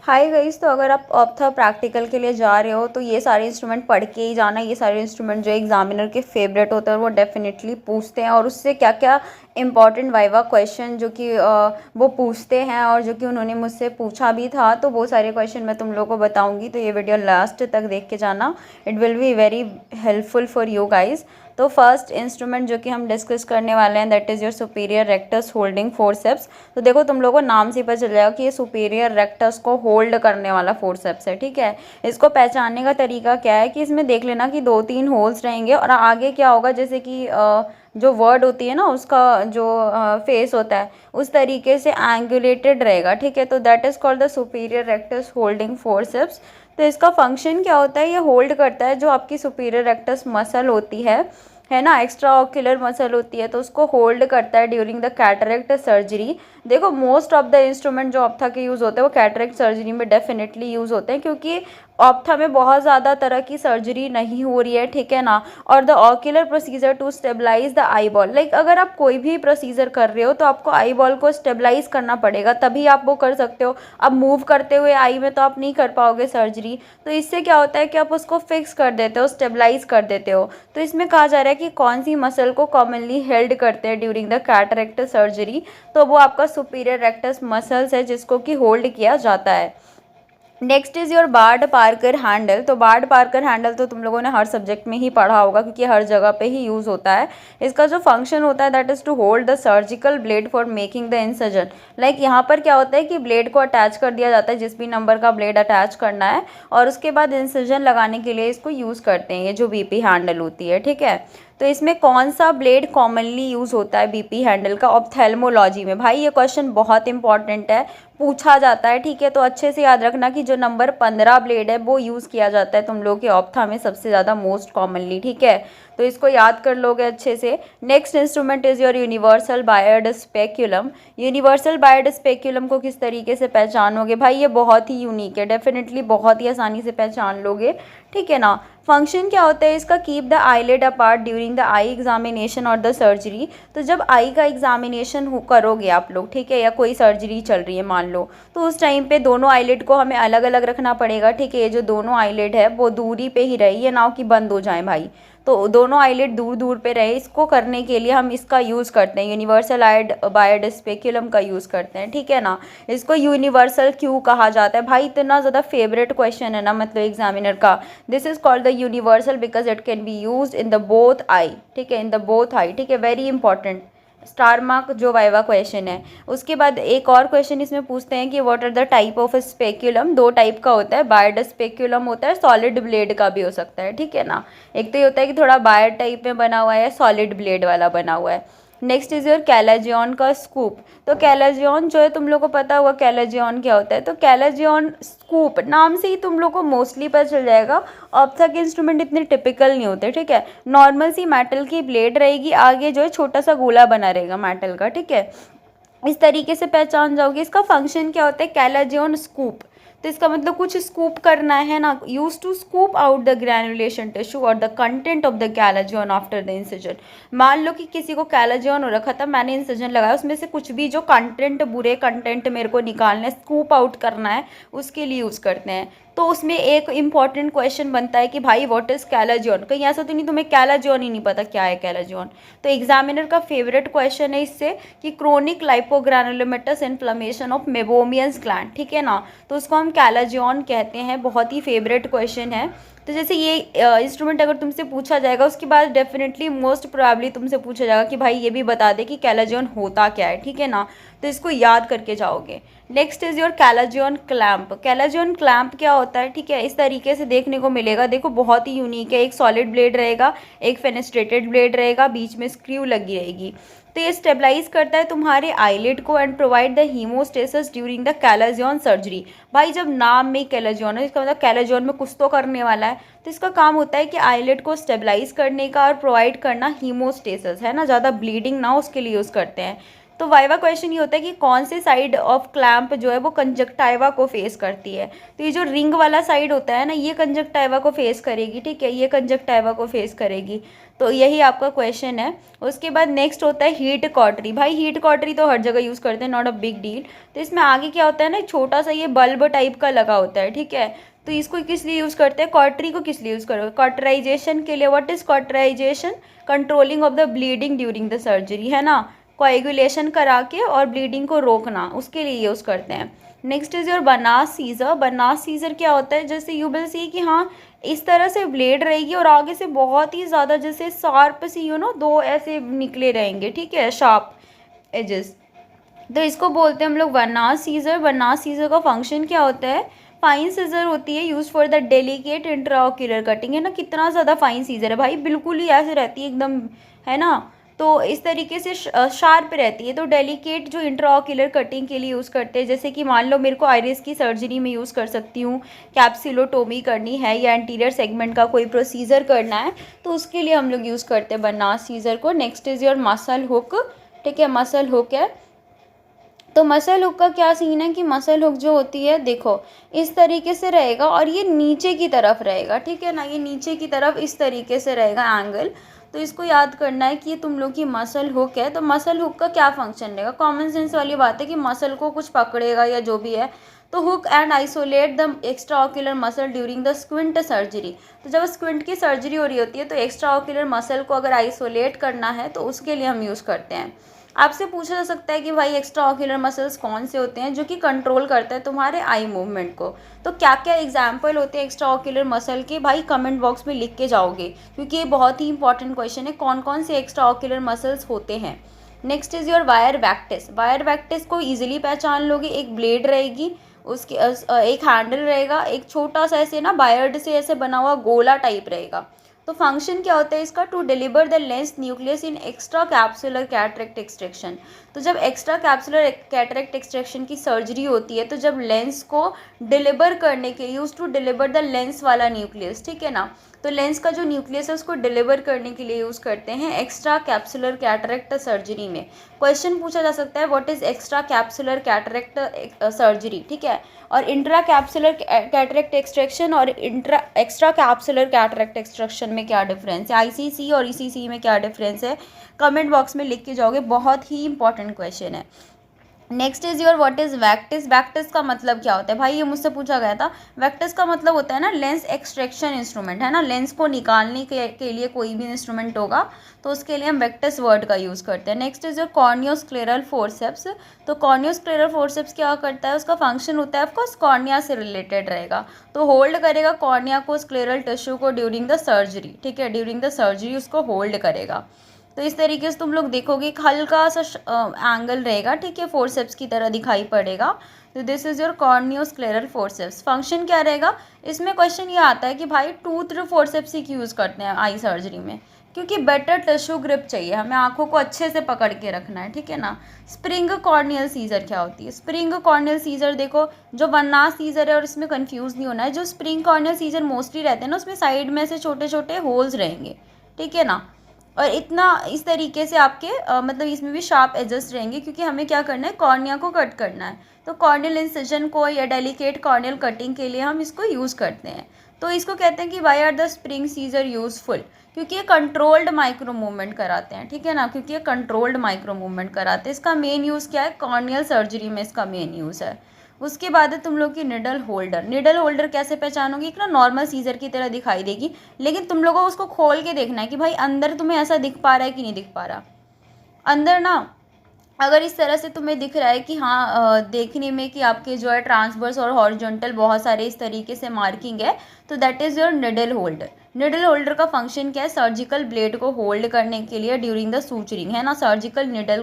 Hi guys, तो अगर आप ऑप्था प्रैक्टिकल के लिए जा रहे हो तो ये सारे इंस्ट्रूमेंट पढ़ के ही जाना। ये सारे इंस्ट्रूमेंट जो एग्जामिनर के फेवरेट होते हैं वो डेफिनेटली पूछते हैं, और उससे क्या क्या इंपॉर्टेंट वाइवा क्वेश्चन जो कि वो पूछते हैं और जो कि उन्होंने मुझसे पूछा भी था, तो वो सारे क्वेश्चन मैं तुम लोगों को बताऊंगी। तो ये वीडियो लास्ट तक देख के जाना, it will be very helpful for you guys. तो फर्स्ट इंस्ट्रूमेंट जो कि हम डिस्कस करने वाले हैं that is your superior rectus holding forceps. तो देखो, तुम लोगों को नाम से पता चल जाएगा कि ये सुपीरियर रेक्टस को होल्ड करने वाला फोर्सेप्स है। ठीक है, इसको पहचानने का तरीका क्या है कि इसमें देख लेना कि 2-3 होल्स रहेंगे, और आगे क्या होगा, जैसे कि जो वर्ड होती है ना उसका जो फेस होता है उस तरीके से एंगुलेटेड रहेगा। ठीक है, तो that is called the superior rectus holding forceps. तो इसका फंक्शन क्या होता है, ये होल्ड करता है जो आपकी सुपीरियर रेक्टस मसल होती है ना, एक्स्ट्रा ऑक्यूलर मसल होती है, तो उसको होल्ड करता है ड्यूरिंग द कैटरेक्ट सर्जरी। देखो, मोस्ट ऑफ द इंस्ट्रूमेंट जो ऑप्था के यूज़ होते हैं वो कैटरेक्ट सर्जरी में डेफिनेटली यूज़ होते हैं, क्योंकि ऑप्था में बहुत ज़्यादा तरह की सर्जरी नहीं हो रही है। ठीक है ना, और the ocular procedure to stabilise the eyeball, like अगर आप कोई भी प्रोसीजर कर रहे हो तो आपको आई बॉल को स्टेबलाइज करना पड़ेगा, तभी आप वो कर सकते हो। अब मूव करते हुए आई में तो आप नहीं कर पाओगे सर्जरी, तो इससे क्या होता है कि आप उसको फिक्स कर देते हो, स्टेबलाइज कर देते हो। तो इसमें कहा जा रहा है कि कौन सी मसल को कॉमनली हेल्ड करते हैं ड्यूरिंग द कैटरेक्ट सर्जरी, तो वो आपका सुपीरियर रेक्टस मसल्स है जिसको कि होल्ड किया जाता है। Next is your Bard Parker handle. तो बार्ड पार्कर हैंडल तो तुम लोगों ने हर सब्जेक्ट में ही पढ़ा होगा, क्योंकि हर जगह पे ही यूज़ होता है। इसका जो फंक्शन होता है that is to hold the surgical blade for making the incision. Like यहाँ पर क्या होता है कि ब्लेड को अटैच कर दिया जाता है, जिस भी नंबर का ब्लेड अटैच करना है, और उसके बाद इंसर्जन लगाने के लिए इसको यूज़ करते हैं, ये जो बीपी हैंडल होती है। ठीक है, तो इसमें कौन सा ब्लेड कॉमनली यूज़ होता है बीपी हैंडल का ऑप्थेल्मोलॉजी में? भाई ये क्वेश्चन बहुत इंपॉर्टेंट है, पूछा जाता है। ठीक है, तो अच्छे से याद रखना कि जो नंबर 15 ब्लेड है वो यूज़ किया जाता है तुम लोग के ऑप्था में सबसे ज़्यादा मोस्ट कॉमनली। ठीक है, तो इसको याद कर लोगे अच्छे से। Next instrument is your universal wired speculum. Universal wired speculum को किस तरीके से पहचानोगे? भाई ये बहुत ही यूनिक है, डेफिनेटली बहुत ही आसानी से पहचान लोगे। ठीक है ना, फंक्शन क्या होता है इसका? Keep the eyelid apart during the eye examination और द सर्जरी। तो जब आई का एग्जामिनेशन करोगे आप लोग, ठीक है, या कोई सर्जरी चल रही है मान लो, तो उस टाइम पे दोनों आईलिड को हमें अलग अलग रखना पड़ेगा। ठीक है, ये जो दोनों आईलिड है वो दूरी पे ही रहे, ये ना हो कि बंद हो जाए भाई, तो दोनों आईलिड दूर दूर पे रहे। इसको करने के लिए हम इसका यूज़ करते हैं, यूनिवर्सल बायर्ड स्पेक्यूलम का यूज़ करते हैं। ठीक है ना, इसको यूनिवर्सल क्यों कहा जाता है? भाई इतना ज़्यादा फेवरेट क्वेश्चन है ना, मतलब एग्जामिनर का। This is called the universal because it can be use in the both I. ठीक है, इन द बोथ आई। ठीक है, वेरी इंपॉर्टेंट स्टार मार्क जो वाइवा क्वेश्चन है। उसके बाद एक और क्वेश्चन इसमें पूछते हैं कि what are the type of speculum. 2 type का होता है, बायर्ड स्पेक्यूलम होता है, सॉलिड ब्लेड का भी हो सकता है। ठीक है ना, एक तो ये होता है कि थोड़ा बायर टाइप में बना हुआ है, सॉलिड ब्लेड वाला बना हुआ है। नेक्स्ट इज योर कैलाजियन का स्कूप। तो कैलाजियन जो है, तुम लोग को पता होगा कैलाजियन क्या होता है। तो कैलाजियन स्कूप नाम से ही तुम लोग को मोस्टली पता चल जाएगा। ऑप्था के इंस्ट्रूमेंट इतने टिपिकल नहीं होते। ठीक है, नॉर्मल सी मेटल की ब्लेड रहेगी, आगे जो है छोटा सा गोला बना रहेगा मेटल का। ठीक है, इस तरीके से पहचान जाओगे। इसका फंक्शन क्या होता है? कैलाजियन स्कूप, तो इसका मतलब कुछ स्कूप करना है ना, use to scoop out the granulation tissue और the content of the chalazion after the incision. मान लो कि किसी को कैलाजियन हो रखा था, मैंने इंसिजन लगाया, उसमें से कुछ भी जो कंटेंट, बुरे कंटेंट मेरे को निकालना है, स्कूप आउट करना है, उसके लिए यूज़ करते हैं। तो उसमें एक इंपॉर्टेंट क्वेश्चन बनता है कि भाई व्हाट इज कैलाजियन। कहीं ऐसा तो नहीं तुम्हें कैलाजियन ही नहीं पता क्या है कैलाजियन? तो एग्जामिनर का फेवरेट क्वेश्चन है इससे कि क्रोनिक लाइपोग्रैनुलोमेटस इन्फ्लेमेशन ऑफ मेबोमियंस ग्लैंड। ठीक है ना, तो उसको हम कैलाजियन कहते हैं, बहुत ही फेवरेट क्वेश्चन है। तो जैसे ये इंस्ट्रूमेंट अगर तुमसे पूछा जाएगा, उसके बाद डेफिनेटली मोस्ट प्रोबेबली तुमसे पूछा जाएगा कि भाई ये भी बता दे कि कैलाजियन होता क्या है। ठीक है ना, तो इसको याद करके जाओगे। Next is your chalazion clamp. Chalazion clamp क्या होता है? ठीक है, इस तरीके से देखने को मिलेगा। देखो बहुत ही यूनिक है, एक सॉलिड ब्लेड रहेगा, एक फेनेस्ट्रेटेड ब्लेड रहेगा, बीच में स्क्रू लगी रहेगी। तो ये स्टेबलाइज करता है तुम्हारे आईलिड को and provide the hemostasis during the chalazion surgery. भाई जब नाम में कैलाजियन है, इसका मतलब कैलाजियन में कुछ तो करने वाला है, तो इसका काम होता है कि आईलिड को स्टेबलाइज करने का और प्रोवाइड करना हीमोस्टेसिस, है ना, ज़्यादा ब्लीडिंग ना हो उसके लिए यूज़ करते हैं। तो वाइवा क्वेश्चन ये होता है कि कौन से साइड ऑफ क्लैंप जो है वो कंजक्टाइवा को फेस करती है। तो ये जो रिंग वाला साइड होता है ना, ये कंजक्टाइवा को फेस करेगी, ठीक है, ये कंजक्टाइवा को फेस करेगी। तो यही आपका क्वेश्चन है। उसके बाद नेक्स्ट होता है हीट कॉटरी। भाई हीट कॉटरी तो हर जगह यूज़ करते हैं, नॉट अ बिग डील। तो इसमें आगे क्या होता है ना, छोटा सा ये बल्ब टाइप का लगा होता है, ठीक है। तो इसको किस लिए यूज़ करते हैं, कॉटरी को किस लिए यूज़ करोगे, कॉटराइजेशन के लिए। What is cauterisation, controlling of the bleeding during the surgery, है ना, कोएगुलेशन करा के और ब्लीडिंग को रोकना, उसके लिए यूज़ करते हैं। Next is your Vannas scissors. Vannas scissors क्या होता है, जैसे यू विल सी कि हाँ इस तरह से ब्लेड रहेगी और आगे से बहुत ही ज़्यादा जैसे शार्प सी दो ऐसे निकले रहेंगे, ठीक है, शार्प एजेस। तो इसको बोलते हैं हम लोग बनास सीजर। बनास सीजर का फंक्शन क्या होता है, फाइन सीजर होती है use for the delicate intraocular cutting, है ना, कितना ज़्यादा फाइन सीजर है भाई, बिल्कुल ही ऐसे रहती है एकदम, है ना। तो इस तरीके से शार्प रहती है। तो डेलिकेट जो इंट्राओक्यूलर कटिंग के लिए यूज़ करते हैं, जैसे कि मान लो मेरे को आइरिस की सर्जरी में यूज़ कर सकती हूँ, कैप्सिलोटोमी करनी है या एंटीरियर सेगमेंट का कोई प्रोसीजर करना है, तो उसके लिए हम लोग यूज़ करते हैं बनास सीजर को। Next is your muscle hook, ठीक है, मसल हुक है। तो मसल हुक का क्या सीन है कि मसल हुक जो होती है, देखो इस तरीके से रहेगा और ये नीचे की तरफ रहेगा, ठीक है ना, ये नीचे की तरफ इस तरीके से रहेगा एंगल। तो इसको याद करना है कि ये तुम लोग की मसल हुक है। तो मसल हुक का क्या फंक्शन रहेगा, कॉमन सेंस वाली बात है कि मसल को कुछ पकड़ेगा या जो भी है। तो hook and isolate the extra ocular muscle during the squint surgery. तो जब स्क्विंट की सर्जरी हो रही होती है तो एक्स्ट्रा ऑक्यूलर मसल को अगर आइसोलेट करना है तो उसके लिए हम यूज़ करते हैं। आपसे पूछा जा सकता है कि भाई एक्स्ट्रा ऑक्यूलर मसल्स कौन से होते हैं जो कि कंट्रोल करते हैं तुम्हारे आई मूवमेंट को। तो क्या क्या एग्जाम्पल होते हैं एक्स्ट्रा ऑक्यूलर मसल के, भाई कमेंट बॉक्स में लिख के जाओगे, क्योंकि ये बहुत ही इंपॉर्टेंट क्वेश्चन है, कौन कौन से एक्स्ट्रा ऑक्यूलर मसल्स होते हैं। Next is your wire vectis. Wire vectis को ईजिली पहचान लोगे, एक ब्लेड रहेगी, उसके एक हैंडल रहेगा, एक छोटा सा ऐसे ना वायर्ड से ऐसे बना हुआ गोला टाइप रहेगा। तो फंक्शन क्या होता है इसका, to deliver the lens nucleus in extra capsular cataract extraction. तो जब एक्स्ट्रा कैप्सुलर कैटरेक्ट एक्सट्रैक्शन की सर्जरी होती है तो जब लेंस को डिलीवर करने के लिए, use to deliver the lens वाला न्यूक्लियस, ठीक है ना, तो लेंस का जो न्यूक्लियस है उसको डिलीवर करने के लिए यूज़ करते हैं एक्स्ट्रा कैप्सुलर कैटरेक्ट सर्जरी में। क्वेश्चन पूछा जा सकता है what is extra capsular cataract surgery, ठीक है, और इंट्रा कैप्सुलर कैटरेक्ट एक्सट्रैक्शन और एक्स्ट्रा कैप्सुलर कैटरेक्ट एक्सट्रैक्शन में क्या डिफरेंस है, आईसीसी और ईसीसी में क्या डिफरेंस है, कमेंट बॉक्स में लिख के जाओगे, बहुत ही इंपॉर्टेंट क्वेश्चन है। Next is your what is vectis. Vectis का मतलब क्या होता है, भाई ये मुझसे पूछा गया था। वैक्टिस का मतलब होता है ना लेंस एक्सट्रैक्शन इंस्ट्रूमेंट, है ना, लेंस को निकालने के लिए कोई भी इंस्ट्रूमेंट होगा तो उसके लिए हम वैक्टिस वर्ड का यूज़ करते हैं। Next is your कॉर्नियोस्क्लेरल forceps. तो कॉर्नियोस्क्लेरल फोर्सेप्स क्या करता है, उसका फंक्शन होता है ऑफकोर्स कॉर्निया से रिलेटेड रहेगा, तो होल्ड करेगा कॉर्निया को, स्क्लेरल टिश्यू को ड्यूरिंग द सर्जरी, ठीक है, ड्यूरिंग द सर्जरी उसको होल्ड करेगा। तो इस तरीके से तुम लोग देखोगे एक हल्का सा एंगल रहेगा, ठीक है, फोर्सेप्स की तरह दिखाई पड़ेगा। तो this is your कॉर्नियोस्क्लेरल forceps. Function क्या रहेगा, इसमें क्वेश्चन ये आता है कि भाई टूथ फोर्सेप्स ही यूज़ करते हैं आई सर्जरी में, क्योंकि बेटर टिश्यू ग्रिप चाहिए हमें, आंखों को अच्छे से पकड़ के रखना है, ठीक है ना। स्प्रिंग कॉर्नियल सीजर क्या होती है, स्प्रिंग कॉर्नियल सीजर देखो जो वन्ना सीजर है, और इसमें कंफ्यूज नहीं होना है, जो स्प्रिंग कॉर्नियल सीजर मोस्टली रहते हैं ना उसमें साइड में से छोटे छोटे होल्स रहेंगे, ठीक है ना, और इतना इस तरीके से आपके मतलब इसमें भी शार्प एजेस रहेंगे, क्योंकि हमें क्या करना है, कॉर्निया को कट करना है। तो कॉर्नियल इंसिजन को या डेलिकेट कॉर्नियल कटिंग के लिए हम इसको यूज़ करते हैं। तो इसको कहते हैं कि why are the spring scissors useful, क्योंकि ये कंट्रोल्ड माइक्रो मूवमेंट कराते हैं, ठीक है ना, क्योंकि ये कंट्रोल्ड माइक्रो मूवमेंट कराते हैं। इसका मेन यूज़ क्या है, कॉर्नियल सर्जरी में इसका मेन यूज़ है। उसके बाद है तुम लोग की निडल होल्डर। निडल होल्डर कैसे पहचानोगे, एक ना नॉर्मल सीजर की तरह दिखाई देगी, लेकिन तुम लोगों को उसको खोल के देखना है कि भाई अंदर तुम्हें ऐसा दिख पा रहा है कि नहीं दिख पा रहा। अंदर ना अगर इस तरह से तुम्हें दिख रहा है कि हाँ देखने में कि आपके जो है ट्रांसवर्स और हॉरिजॉन्टल बहुत सारे इस तरीके से मार्किंग है, तो that is your needle holder. Needle holder का फंक्शन क्या है, सर्जिकल ब्लेड को होल्ड करने के लिए ड्यूरिंग द सूचरिंग, है ना, सर्जिकल निडल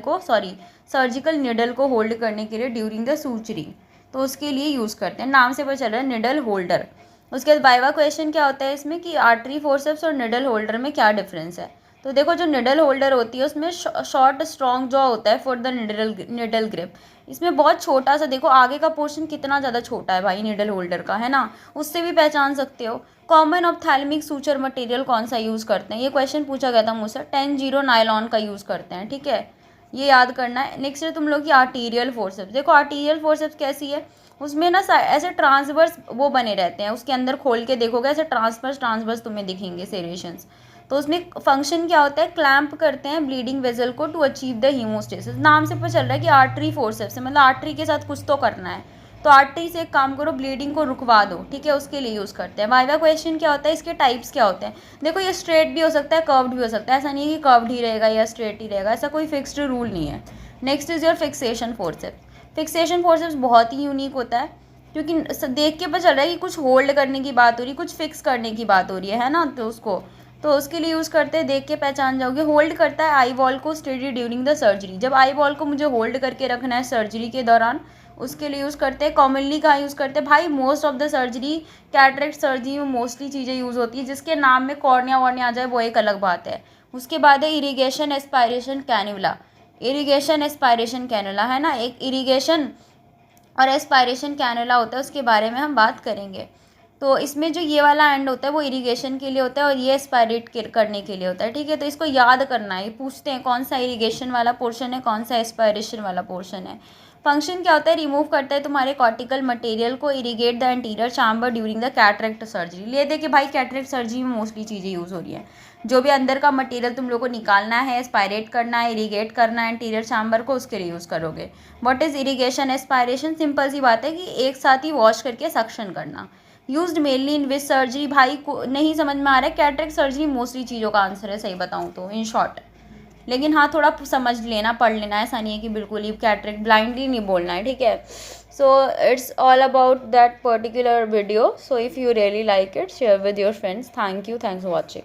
को होल्ड करने के लिए ड्यूरिंग द सूचरिंग, तो उसके लिए यूज़ करते हैं, नाम से पता चल रहा है निडल होल्डर। उसके बाद वाइवा क्वेश्चन क्या होता है इसमें कि आर्टरी फोर्सेप्स और निडल होल्डर में क्या डिफरेंस है। तो देखो जो निडल होल्डर होती है उसमें शॉर्ट स्ट्रॉन्ग जॉ होता है फॉर द निडल ग्रिप। इसमें बहुत छोटा सा, देखो आगे का पोर्शन कितना ज़्यादा छोटा है भाई निडल होल्डर का, है ना, उससे भी पहचान सकते हो। कॉमन ऑप्थेल्मिक सूचर मटेरियल कौन सा यूज़ करते हैं, ये क्वेश्चन पूछा गया था मुझसे। 10-0 नायलॉन का यूज़ करते हैं, ठीक है, ये याद करना है। नेक्स्ट है तुम लोग की आर्टीरियल फोर्सेप्स। देखो आर्टीरियल फोर्सेप्स कैसी है, उसमें ना ऐसे ट्रांसवर्स वो बने रहते हैं, उसके अंदर खोल के देखोगे ऐसे ट्रांसवर्स तुम्हें दिखेंगे सेरेशंस। तो उसमें फंक्शन क्या होता है, क्लैंप करते हैं ब्लीडिंग वेजल को टू अचीव द हीमोस्टेसिस। नाम से पता चल रहा है कि आर्टरी फोर्सेप्स है, मतलब आर्टरी के साथ कुछ तो करना है, तो आर्टरी से एक काम करो, ब्लीडिंग को रुकवा दो, ठीक है, उसके लिए यूज़ करते हैं। वाइवा क्वेश्चन क्या होता है, इसके टाइप्स क्या होते हैं। देखो ये स्ट्रेट भी हो सकता है, कर्व्ड भी हो सकता है, ऐसा नहीं है कि कर्व्ड ही रहेगा या स्ट्रेट ही रहेगा, ऐसा कोई फिक्स्ड रूल नहीं है। Next is your fixation forceps. Fixation forceps बहुत ही यूनिक होता है, क्योंकि देख के पता चल रहा है कि कुछ होल्ड करने की बात हो रही है, कुछ फिक्स करने की बात हो रही है ना, तो उसके लिए यूज़ करते हैं, देख के पहचान जाओगे। होल्ड करता है आई बॉल को स्टेडी ड्यूरिंग द सर्जरी। जब आई बॉल को मुझे होल्ड करके रखना है सर्जरी के दौरान, उसके लिए यूज़ करते हैं। कॉमनली कहाँ यूज़ करते हैं भाई, most of the surgery, cataract surgery में मोस्टली चीज़ें यूज़ होती है, जिसके नाम में कॉर्निया वॉर्निया आ जाए वो एक अलग बात है। उसके बाद है irrigation aspiration cannula. Irrigation aspiration cannula है ना, एक इरीगेशन और एस्पायरेशन कैनुला होता है, उसके बारे में हम बात करेंगे। तो इसमें जो ये वाला एंड होता है वो इरिगेशन के लिए होता है और ये एस्पायरेट करने के लिए होता है, ठीक है। तो इसको याद करना है, ये पूछते हैं कौन सा इरिगेशन वाला पोर्शन है, कौन सा एस्पायरेशन वाला पोर्शन है। फंक्शन क्या होता है, रिमूव करता है तुम्हारे कॉर्टिकल मटेरियल को, irrigate the anterior chamber during the cataract surgery. ले दे कि भाई कैटरेक्ट सर्जरी में मोस्टली चीज़ें यूज़ हो रही हैं, जो भी अंदर का मटेरियल तुम लोग को निकालना है, एस्पायरेट करना है, इरीगेट करना है एंटीरियर चैम्बर को, उसके लिए यूज़ करोगे। What is irrigation aspiration, simple सी बात है कि एक साथ ही वॉश करके सक्शन करना। Used mainly in which surgery, भाई को नहीं समझ में आ रहा है, कैटरेक्ट सर्जरी मोस्टली चीज़ों का आंसर है, सही बताऊँ तो इन शॉर्ट। लेकिन हाँ थोड़ा समझ लेना, पढ़ लेना, ऐसा नहीं है कि बिल्कुल ही कैटरेक्ट ब्लाइंडली नहीं बोलना है, ठीक है। So it's all about that particular video. So if you really like it, share with your friends. Thank you, thanks for watching.